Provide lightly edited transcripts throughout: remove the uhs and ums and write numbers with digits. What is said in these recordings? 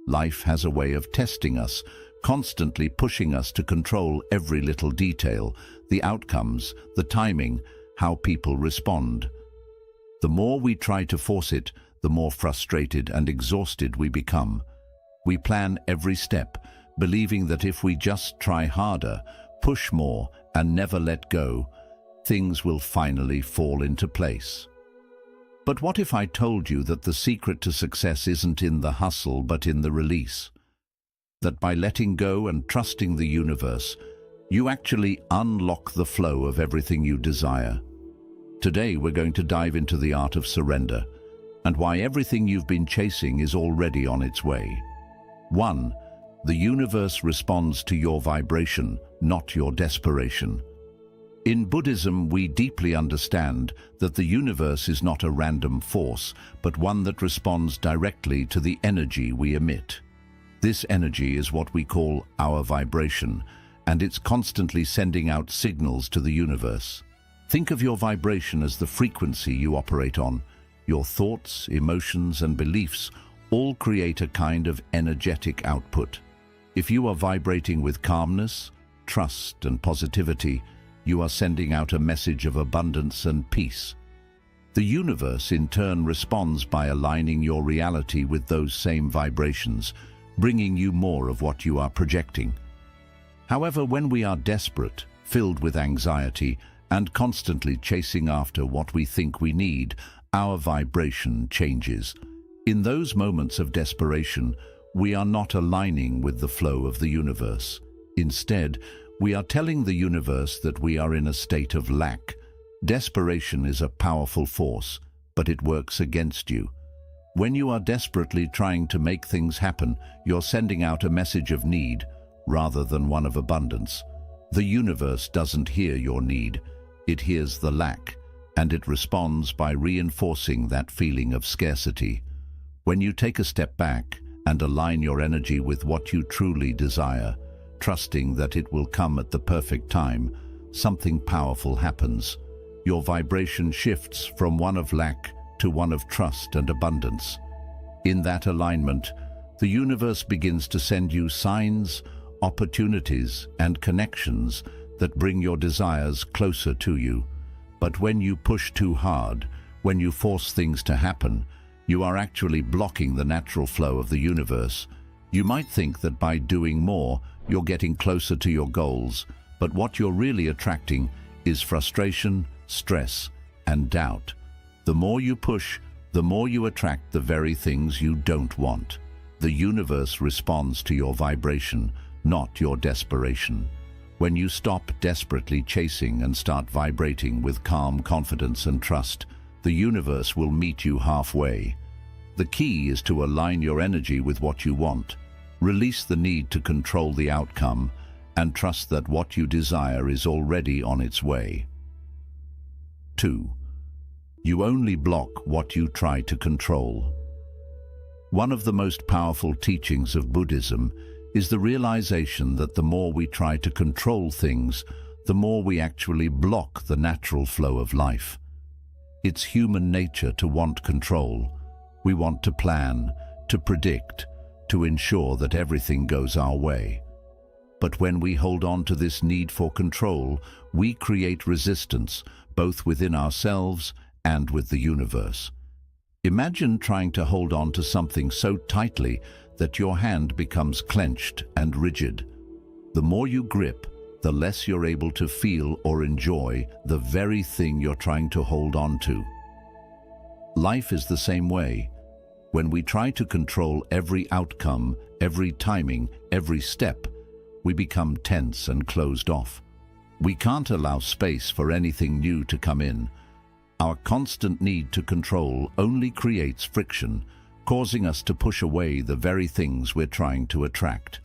Life has a way of testing us, constantly pushing us to control every little detail, the outcomes, the timing, how people respond. The more we try to force it, the more frustrated and exhausted we become. We plan every step, believing that if we just try harder, push more, and never let go, things will finally fall into place. But what if I told you that the secret to success isn't in the hustle but in the release? That by letting go and trusting the universe, you actually unlock the flow of everything you desire. Today we're going to dive into the art of surrender and why everything you've been chasing is already on its way. 1. The universe responds to your vibration, not your desperation. In Buddhism, we deeply understand that the universe is not a random force, but one that responds directly to the energy we emit. This energy is what we call our vibration, and it's constantly sending out signals to the universe. Think of your vibration as the frequency you operate on. Your thoughts, emotions, and beliefs all create a kind of energetic output. If you are vibrating with calmness, trust, and positivity, you are sending out a message of abundance and peace. The universe, in turn, responds by aligning your reality with those same vibrations, bringing you more of what you are projecting. However, when we are desperate, filled with anxiety, and constantly chasing after what we think we need, our vibration changes. In those moments of desperation, we are not aligning with the flow of the universe. Instead, we are telling the universe that we are in a state of lack. Desperation is a powerful force, but it works against you. When you are desperately trying to make things happen, you're sending out a message of need rather than one of abundance. The universe doesn't hear your need, it hears the lack, and it responds by reinforcing that feeling of scarcity. When you take a step back and align your energy with what you truly desire, trusting that it will come at the perfect time, something powerful happens. Your vibration shifts from one of lack to one of trust and abundance. In that alignment, the universe begins to send you signs, opportunities, and connections that bring your desires closer to you. But when you push too hard, when you force things to happen, you are actually blocking the natural flow of the universe. You might think that by doing more, you're getting closer to your goals, but what you're really attracting is frustration, stress, and doubt. The more you push, the more you attract the very things you don't want. The universe responds to your vibration, not your desperation. When you stop desperately chasing and start vibrating with calm confidence and trust, the universe will meet you halfway. The key is to align your energy with what you want. Release the need to control the outcome and trust that what you desire is already on its way. 2. You only block what you try to control. One of the most powerful teachings of Buddhism is the realization that the more we try to control things, the more we actually block the natural flow of life. It's human nature to want control. We want to plan, to predict, to ensure that everything goes our way. But when we hold on to this need for control, we create resistance, both within ourselves and with the universe. Imagine trying to hold on to something so tightly that your hand becomes clenched and rigid. The more you grip, the less you're able to feel or enjoy the very thing you're trying to hold on to. Life is the same way. When we try to control every outcome, every timing, every step, we become tense and closed off. We can't allow space for anything new to come in. Our constant need to control only creates friction, causing us to push away the very things we're trying to attract.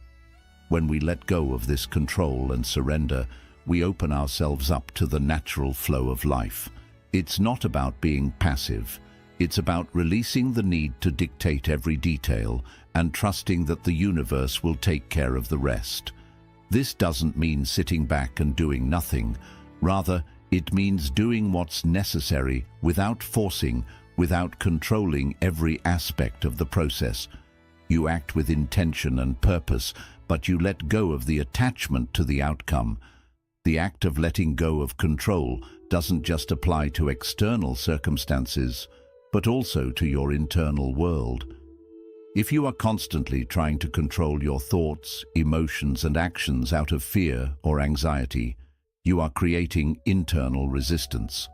When we let go of this control and surrender, we open ourselves up to the natural flow of life. It's not about being passive. It's about releasing the need to dictate every detail and trusting that the universe will take care of the rest. This doesn't mean sitting back and doing nothing. Rather, it means doing what's necessary without forcing, without controlling every aspect of the process. You act with intention and purpose, but you let go of the attachment to the outcome. The act of letting go of control doesn't just apply to external circumstances, but also to your internal world. If you are constantly trying to control your thoughts, emotions, and actions out of fear or anxiety, you are creating internal resistance.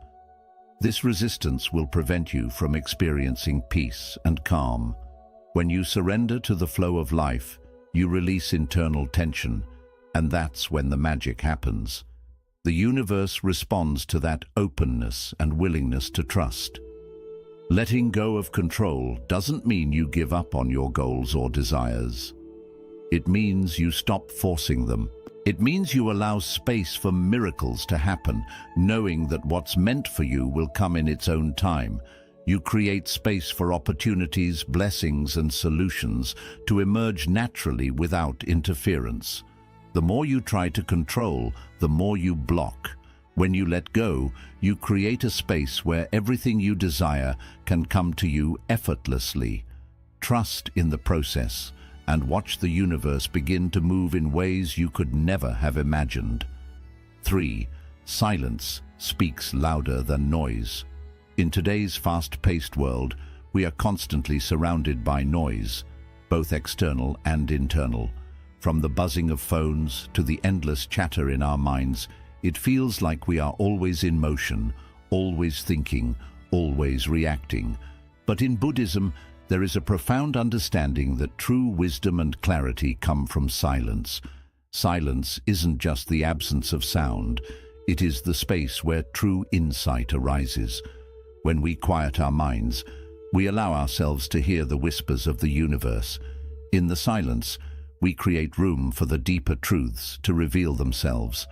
This resistance will prevent you from experiencing peace and calm. When you surrender to the flow of life, you release internal tension, and that's when the magic happens. The universe responds to that openness and willingness to trust. Letting go of control doesn't mean you give up on your goals or desires. It means you stop forcing them. It means you allow space for miracles to happen, knowing that what's meant for you will come in its own time. You create space for opportunities, blessings, and solutions to emerge naturally without interference. The more you try to control, the more you block. When you let go, you create a space where everything you desire can come to you effortlessly. Trust in the process and watch the universe begin to move in ways you could never have imagined. 3. Silence speaks louder than noise. In today's fast-paced world, we are constantly surrounded by noise, both external and internal. From the buzzing of phones to the endless chatter in our minds, it feels like we are always in motion, always thinking, always reacting. But in Buddhism, there is a profound understanding that true wisdom and clarity come from silence. Silence isn't just the absence of sound, it is the space where true insight arises. When we quiet our minds, we allow ourselves to hear the whispers of the universe. In the silence, we create room for the deeper truths to reveal themselves.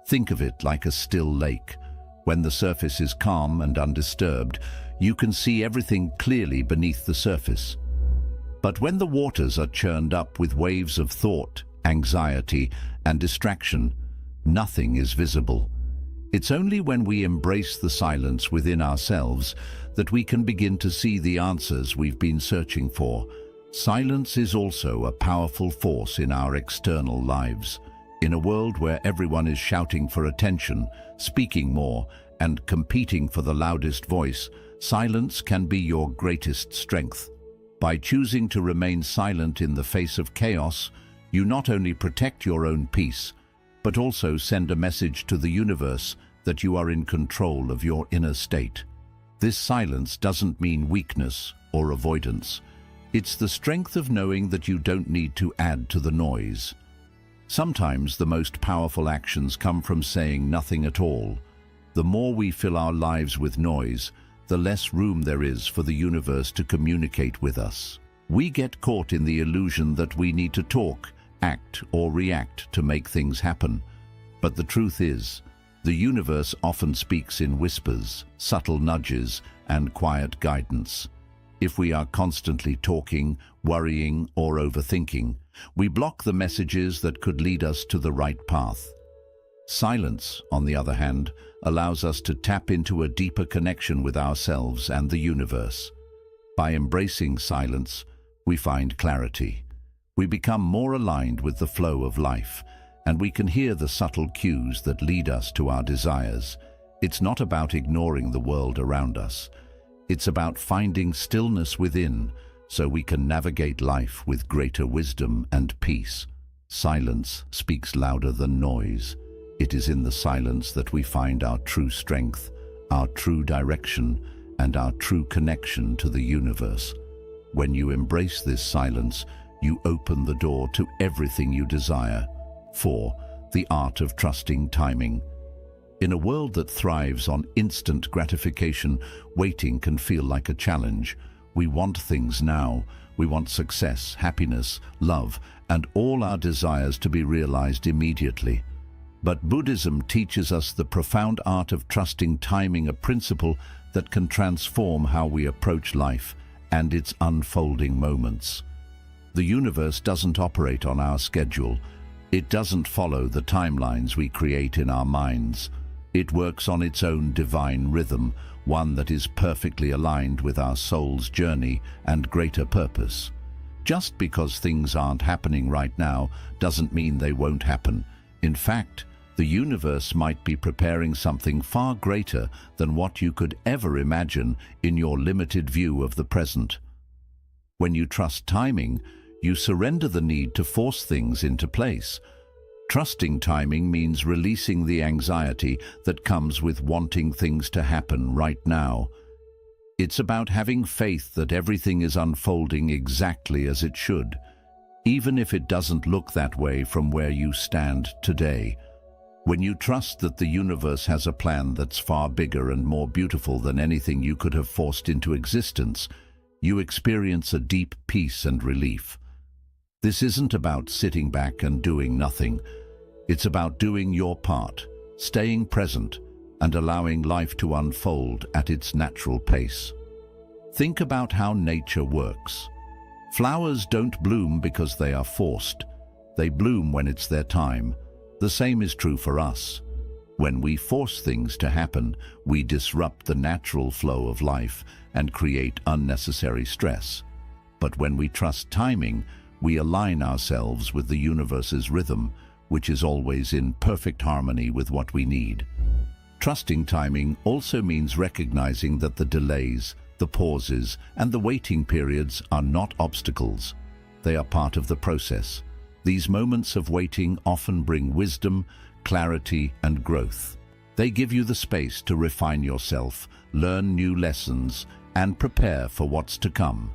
Think of it like a still lake. When the surface is calm and undisturbed, you can see everything clearly beneath the surface. But when the waters are churned up with waves of thought, anxiety, and distraction, nothing is visible. It's only when we embrace the silence within ourselves that we can begin to see the answers we've been searching for. Silence is also a powerful force in our external lives. In a world where everyone is shouting for attention, speaking more, and competing for the loudest voice, silence can be your greatest strength. By choosing to remain silent in the face of chaos, you not only protect your own peace, but also send a message to the universe that you are in control of your inner state. This silence doesn't mean weakness or avoidance. It's the strength of knowing that you don't need to add to the noise. Sometimes the most powerful actions come from saying nothing at all. The more we fill our lives with noise, the less room there is for the universe to communicate with us. We get caught in the illusion that we need to talk, act, or react to make things happen. But the truth is, the universe often speaks in whispers, subtle nudges, and quiet guidance. If we are constantly talking, worrying, or overthinking, we block the messages that could lead us to the right path. Silence, on the other hand, allows us to tap into a deeper connection with ourselves and the universe. By embracing silence, we find clarity. We become more aligned with the flow of life, and we can hear the subtle cues that lead us to our desires. It's not about ignoring the world around us. It's about finding stillness within, so we can navigate life with greater wisdom and peace. Silence speaks louder than noise. It is in the silence that we find our true strength, our true direction, and our true connection to the universe. When you embrace this silence, you open the door to everything you desire. 4. The art of trusting timing. In a world that thrives on instant gratification, waiting can feel like a challenge. We want things now. We want success, happiness, love, and all our desires to be realized immediately. But Buddhism teaches us the profound art of trusting timing, a principle that can transform how we approach life and its unfolding moments. The universe doesn't operate on our schedule. It doesn't follow the timelines we create in our minds. It works on its own divine rhythm, one that is perfectly aligned with our soul's journey and greater purpose. Just because things aren't happening right now doesn't mean they won't happen. In fact, the universe might be preparing something far greater than what you could ever imagine in your limited view of the present. When you trust timing, you surrender the need to force things into place. Trusting timing means releasing the anxiety that comes with wanting things to happen right now. It's about having faith that everything is unfolding exactly as it should, even if it doesn't look that way from where you stand today. When you trust that the universe has a plan that's far bigger and more beautiful than anything you could have forced into existence, you experience a deep peace and relief. This isn't about sitting back and doing nothing. It's about doing your part, staying present, and allowing life to unfold at its natural pace. Think about how nature works. Flowers don't bloom because they are forced. They bloom when it's their time. The same is true for us. When we force things to happen, we disrupt the natural flow of life and create unnecessary stress. But when we trust timing, we align ourselves with the universe's rhythm, which is always in perfect harmony with what we need. Trusting timing also means recognizing that the delays, the pauses, and the waiting periods are not obstacles. They are part of the process. These moments of waiting often bring wisdom, clarity, and growth. They give you the space to refine yourself, learn new lessons, and prepare for what's to come.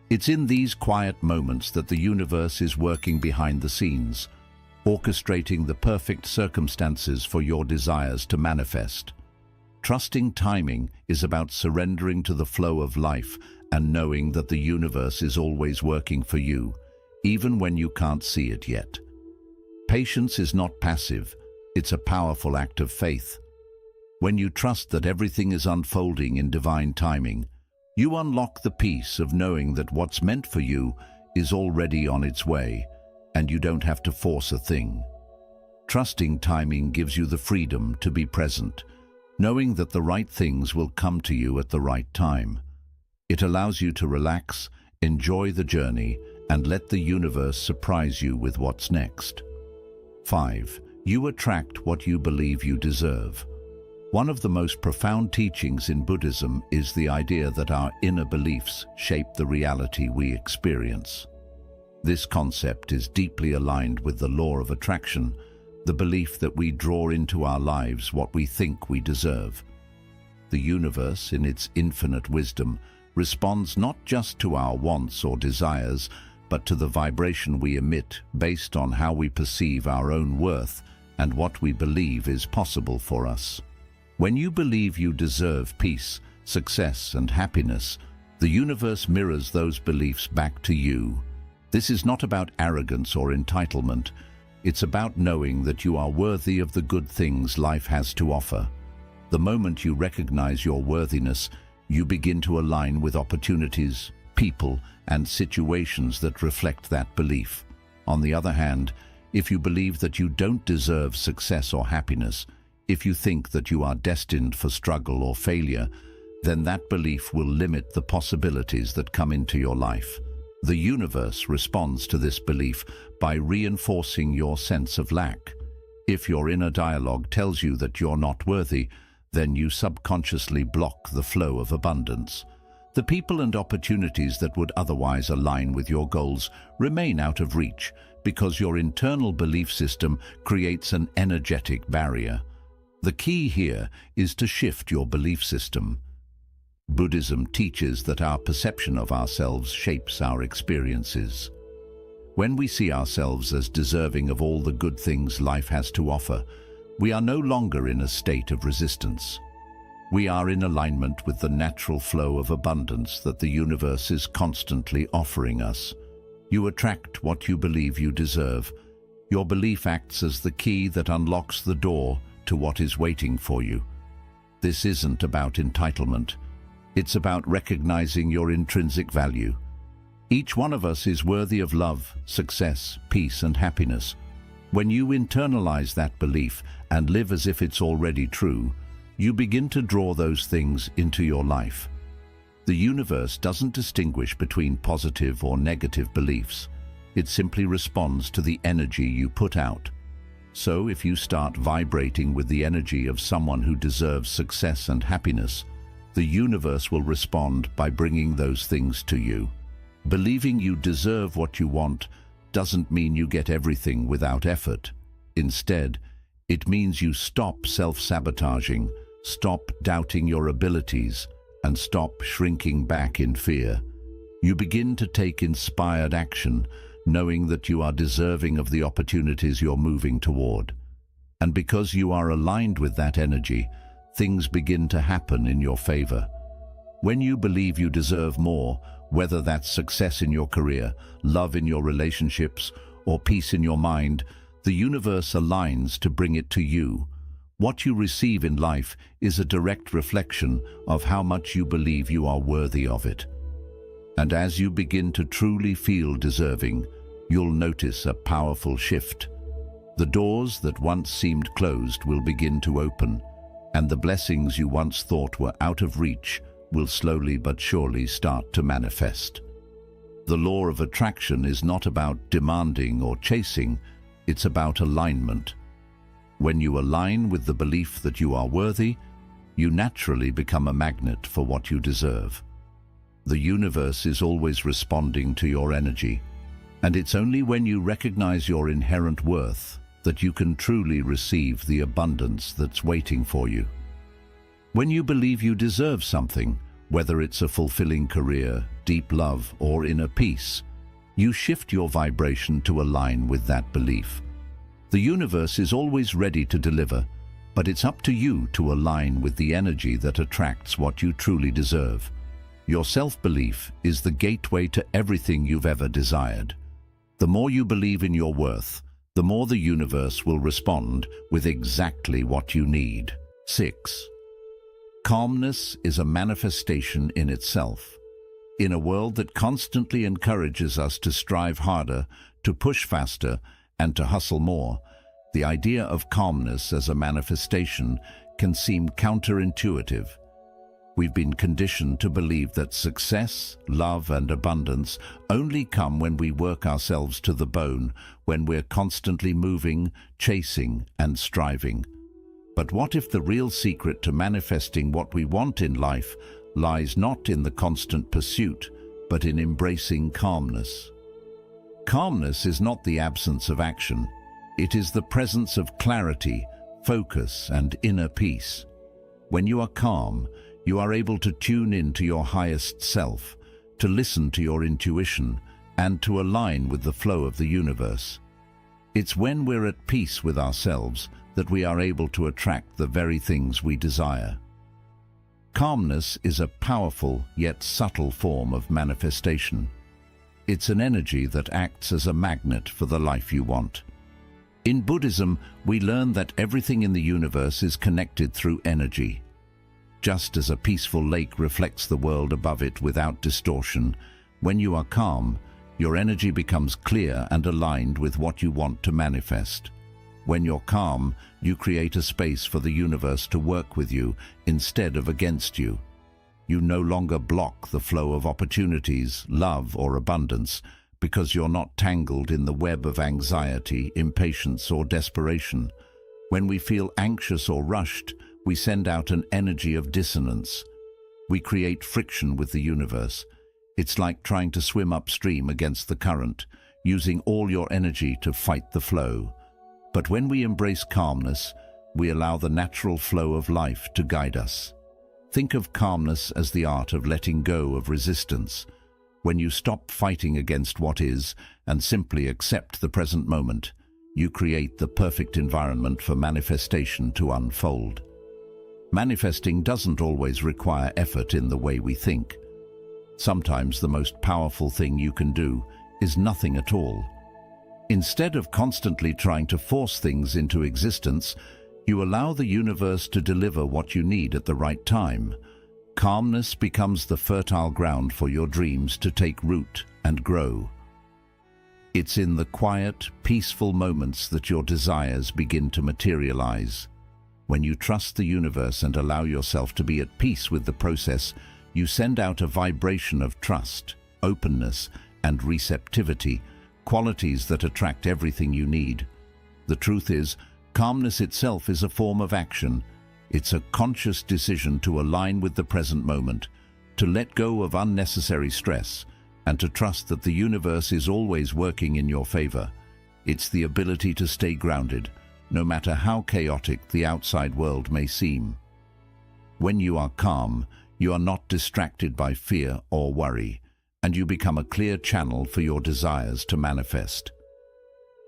It's in these quiet moments that the universe is working behind the scenes, orchestrating the perfect circumstances for your desires to manifest. Trusting timing is about surrendering to the flow of life and knowing that the universe is always working for you, even when you can't see it yet. Patience is not passive, it's a powerful act of faith. When you trust that everything is unfolding in divine timing, you unlock the peace of knowing that what's meant for you is already on its way, and you don't have to force a thing. Trusting timing gives you the freedom to be present, knowing that the right things will come to you at the right time. It allows you to relax, enjoy the journey, and let the universe surprise you with what's next. 5. You attract what you believe you deserve. One of the most profound teachings in Buddhism is the idea that our inner beliefs shape the reality we experience. This concept is deeply aligned with the law of attraction, the belief that we draw into our lives what we think we deserve. The universe, in its infinite wisdom, responds not just to our wants or desires, but to the vibration we emit based on how we perceive our own worth and what we believe is possible for us. When you believe you deserve peace, success, and happiness, the universe mirrors those beliefs back to you. This is not about arrogance or entitlement. It's about knowing that you are worthy of the good things life has to offer. The moment you recognize your worthiness, you begin to align with opportunities, people, and situations that reflect that belief. On the other hand, if you believe that you don't deserve success or happiness, if you think that you are destined for struggle or failure, then that belief will limit the possibilities that come into your life. The universe responds to this belief by reinforcing your sense of lack. If your inner dialogue tells you that you're not worthy, then you subconsciously block the flow of abundance. The people and opportunities that would otherwise align with your goals remain out of reach because your internal belief system creates an energetic barrier. The key here is to shift your belief system. Buddhism teaches that our perception of ourselves shapes our experiences. When we see ourselves as deserving of all the good things life has to offer, we are no longer in a state of resistance. We are in alignment with the natural flow of abundance that the universe is constantly offering us. You attract what you believe you deserve. Your belief acts as the key that unlocks the door to what is waiting for you. This isn't about entitlement. It's about recognizing your intrinsic value. Each one of us is worthy of love, success, peace, and happiness. When you internalize that belief and live as if it's already true, you begin to draw those things into your life. The universe doesn't distinguish between positive or negative beliefs. It simply responds to the energy you put out. So if you start vibrating with the energy of someone who deserves success and happiness, the universe will respond by bringing those things to you. Believing you deserve what you want doesn't mean you get everything without effort. Instead, it means you stop self-sabotaging, stop doubting your abilities, and stop shrinking back in fear. You begin to take inspired action, knowing that you are deserving of the opportunities you're moving toward. And because you are aligned with that energy, things begin to happen in your favor. When you believe you deserve more, whether that's success in your career, love in your relationships, or peace in your mind, the universe aligns to bring it to you. What you receive in life is a direct reflection of how much you believe you are worthy of it. And as you begin to truly feel deserving, you'll notice a powerful shift. The doors that once seemed closed will begin to open, and the blessings you once thought were out of reach will slowly but surely start to manifest. The law of attraction is not about demanding or chasing, it's about alignment. When you align with the belief that you are worthy, you naturally become a magnet for what you deserve. The universe is always responding to your energy, and it's only when you recognize your inherent worth that you can truly receive the abundance that's waiting for you. When you believe you deserve something, whether it's a fulfilling career, deep love, or inner peace, you shift your vibration to align with that belief. The universe is always ready to deliver, but it's up to you to align with the energy that attracts what you truly deserve. Your self-belief is the gateway to everything you've ever desired. The more you believe in your worth, the more the universe will respond with exactly what you need. 6. Calmness is a manifestation in itself. In a world that constantly encourages us to strive harder, to push faster, and to hustle more, the idea of calmness as a manifestation can seem counterintuitive. We've been conditioned to believe that success, love, and abundance only come when we work ourselves to the bone, when we're constantly moving, chasing, and striving. But what if the real secret to manifesting what we want in life lies not in the constant pursuit, but in embracing calmness? Calmness is not the absence of action. It is the presence of clarity, focus, and inner peace. When you are calm, you are able to tune in to your highest self, to listen to your intuition, and to align with the flow of the universe. It's when we're at peace with ourselves that we are able to attract the very things we desire. Calmness is a powerful yet subtle form of manifestation. It's an energy that acts as a magnet for the life you want. In Buddhism, we learn that everything in the universe is connected through energy. Just as a peaceful lake reflects the world above it without distortion, when you are calm, your energy becomes clear and aligned with what you want to manifest. When you're calm, you create a space for the universe to work with you instead of against you. You no longer block the flow of opportunities, love, or abundance because you're not tangled in the web of anxiety, impatience, or desperation. When we feel anxious or rushed, we send out an energy of dissonance. We create friction with the universe. It's like trying to swim upstream against the current, using all your energy to fight the flow. But when we embrace calmness, we allow the natural flow of life to guide us. Think of calmness as the art of letting go of resistance. When you stop fighting against what is and simply accept the present moment, you create the perfect environment for manifestation to unfold. Manifesting doesn't always require effort in the way we think. Sometimes the most powerful thing you can do is nothing at all. Instead of constantly trying to force things into existence, you allow the universe to deliver what you need at the right time. Calmness becomes the fertile ground for your dreams to take root and grow. It's in the quiet, peaceful moments that your desires begin to materialize. When you trust the universe and allow yourself to be at peace with the process, You send out a vibration of trust, openness, and receptivity, qualities that attract everything you need. The truth is, calmness itself is a form of action. It's a conscious decision to align with the present moment, to let go of unnecessary stress, and to trust that the universe is always working in your favor. It's the ability to stay grounded, no matter how chaotic the outside world may seem. When you are calm, you are not distracted by fear or worry, and you become a clear channel for your desires to manifest.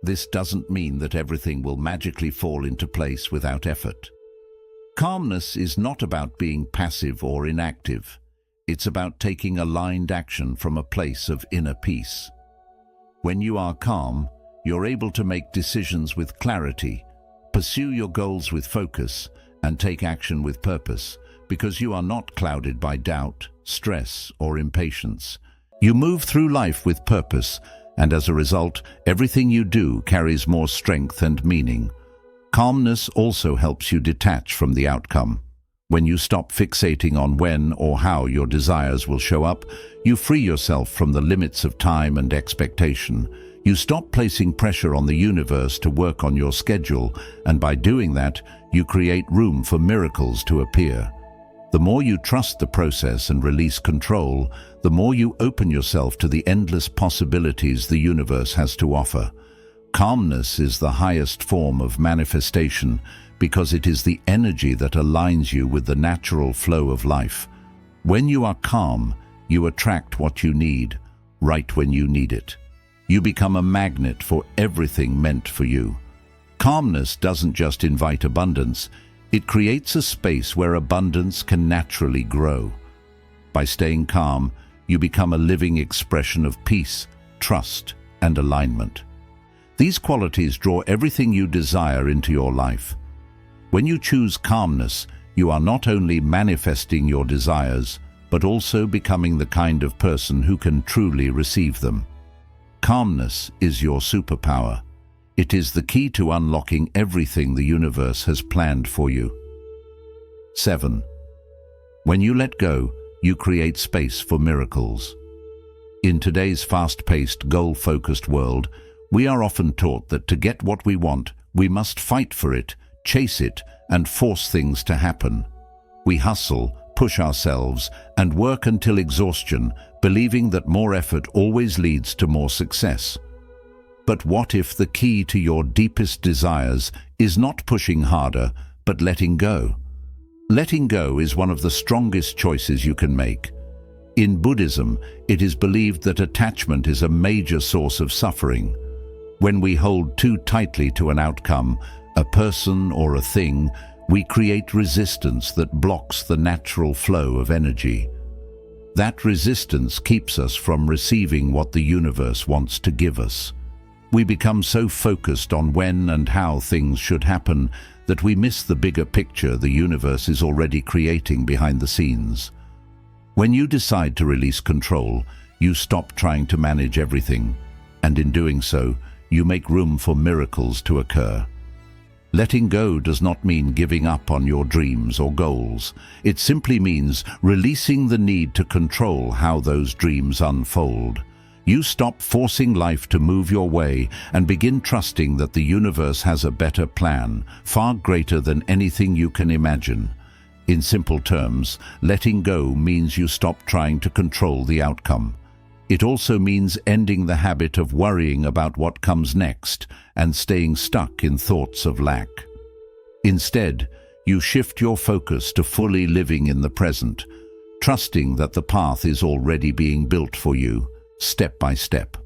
This doesn't mean that everything will magically fall into place without effort. Calmness is not about being passive or inactive. It's about taking aligned action from a place of inner peace. When you are calm, you're able to make decisions with clarity, pursue your goals with focus, and take action with purpose, because you are not clouded by doubt, stress, or impatience. You move through life with purpose, and as a result, everything you do carries more strength and meaning. Calmness also helps you detach from the outcome. When you stop fixating on when or how your desires will show up, you free yourself from the limits of time and expectation. You stop placing pressure on the universe to work on your schedule, and by doing that, you create room for miracles to appear. The more you trust the process and release control, the more you open yourself to the endless possibilities the universe has to offer. Calmness is the highest form of manifestation because it is the energy that aligns you with the natural flow of life. When you are calm, you attract what you need, right when you need it. You become a magnet for everything meant for you. Calmness doesn't just invite abundance, it creates a space where abundance can naturally grow. By staying calm, you become a living expression of peace, trust, and alignment. These qualities draw everything you desire into your life. When you choose calmness, you are not only manifesting your desires, but also becoming the kind of person who can truly receive them. Calmness is your superpower. It is the key to unlocking everything the universe has planned for you. 7. When you let go, you create space for miracles. In today's fast-paced, goal-focused world, we are often taught that to get what we want, we must fight for it, chase it, and force things to happen. We hustle, push ourselves, and work until exhaustion, believing that more effort always leads to more success. But what if the key to your deepest desires is not pushing harder, but letting go? Letting go is one of the strongest choices you can make. In Buddhism, it is believed that attachment is a major source of suffering. When we hold too tightly to an outcome, a person or a thing, we create resistance that blocks the natural flow of energy. That resistance keeps us from receiving what the universe wants to give us. We become so focused on when and how things should happen that we miss the bigger picture the universe is already creating behind the scenes. When you decide to release control, you stop trying to manage everything, and in doing so, you make room for miracles to occur. Letting go does not mean giving up on your dreams or goals. It simply means releasing the need to control how those dreams unfold. You stop forcing life to move your way and begin trusting that the universe has a better plan, far greater than anything you can imagine. In simple terms, letting go means you stop trying to control the outcome. It also means ending the habit of worrying about what comes next and staying stuck in thoughts of lack. Instead, you shift your focus to fully living in the present, trusting that the path is already being built for you, step by step.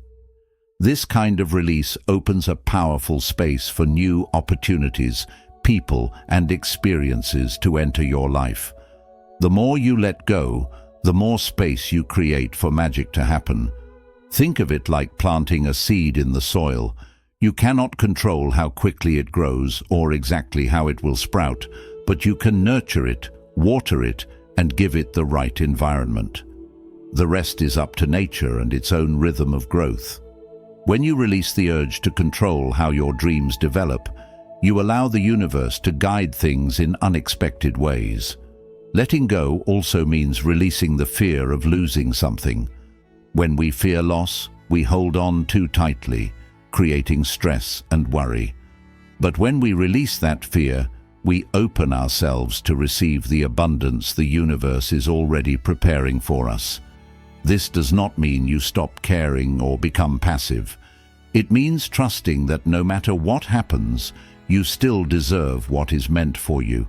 This kind of release opens a powerful space for new opportunities, people, and experiences to enter your life. The more you let go, the more space you create for magic to happen. Think of it like planting a seed in the soil. You cannot control how quickly it grows or exactly how it will sprout, but you can nurture it, water it, and give it the right environment. The rest is up to nature and its own rhythm of growth. When you release the urge to control how your dreams develop, you allow the universe to guide things in unexpected ways. Letting go also means releasing the fear of losing something. When we fear loss, we hold on too tightly, creating stress and worry. But when we release that fear, we open ourselves to receive the abundance the universe is already preparing for us. This does not mean you stop caring or become passive. It means trusting that no matter what happens, you still deserve what is meant for you.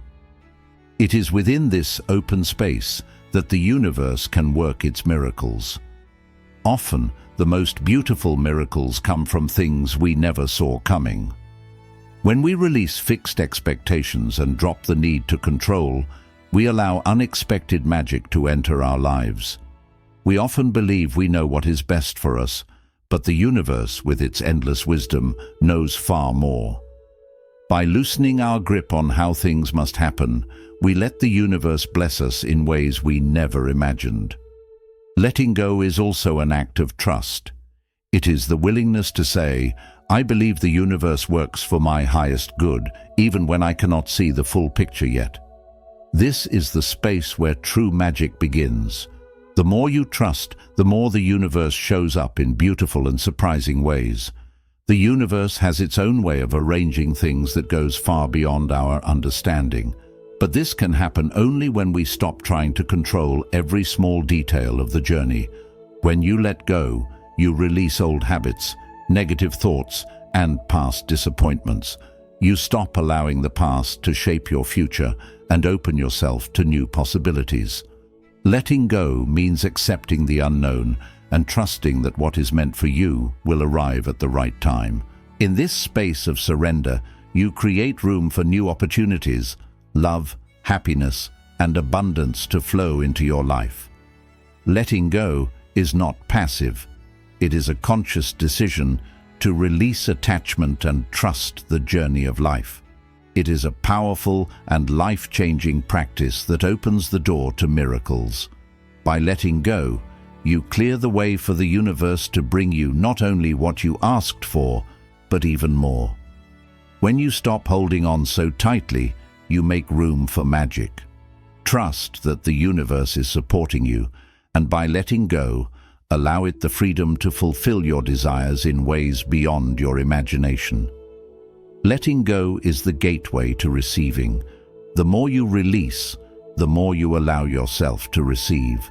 It is within this open space that the universe can work its miracles. Often, the most beautiful miracles come from things we never saw coming. When we release fixed expectations and drop the need to control, we allow unexpected magic to enter our lives. We often believe we know what is best for us, but the universe, with its endless wisdom, knows far more. By loosening our grip on how things must happen, we let the universe bless us in ways we never imagined. Letting go is also an act of trust. It is the willingness to say, I believe the universe works for my highest good, even when I cannot see the full picture yet. This is the space where true magic begins. The more you trust, the more the universe shows up in beautiful and surprising ways. The universe has its own way of arranging things that goes far beyond our understanding. But this can happen only when we stop trying to control every small detail of the journey. When you let go, you release old habits, negative thoughts, and past disappointments. You stop allowing the past to shape your future and open yourself to new possibilities. Letting go means accepting the unknown and trusting that what is meant for you will arrive at the right time. In this space of surrender, you create room for new opportunities, love, happiness, and abundance to flow into your life. Letting go is not passive. It is a conscious decision to release attachment and trust the journey of life. It is a powerful and life-changing practice that opens the door to miracles. By letting go, you clear the way for the universe to bring you not only what you asked for, but even more. When you stop holding on so tightly, you make room for magic. Trust that the universe is supporting you, and by letting go, allow it the freedom to fulfill your desires in ways beyond your imagination. Letting go is the gateway to receiving. The more you release, the more you allow yourself to receive.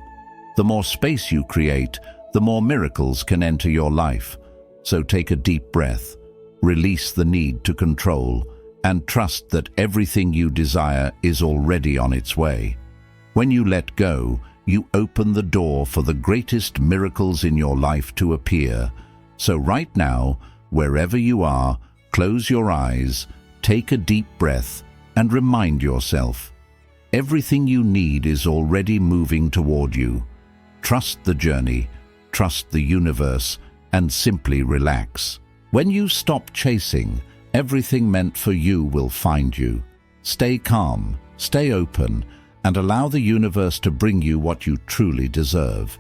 The more space you create, the more miracles can enter your life. So take a deep breath, release the need to control, and trust that everything you desire is already on its way. When you let go, you open the door for the greatest miracles in your life to appear. So right now, wherever you are, close your eyes, take a deep breath, and remind yourself, everything you need is already moving toward you. Trust the journey, trust the universe, and simply relax. When you stop chasing, everything meant for you will find you. Stay calm, stay open, and allow the universe to bring you what you truly deserve.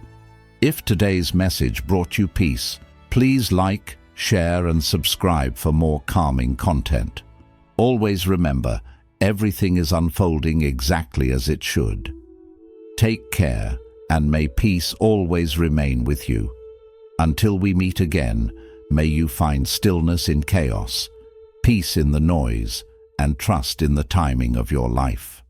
If today's message brought you peace, please like, share, and subscribe for more calming content. Always remember, everything is unfolding exactly as it should. Take care, and may peace always remain with you. Until we meet again, may you find stillness in chaos, peace in the noise, and trust in the timing of your life.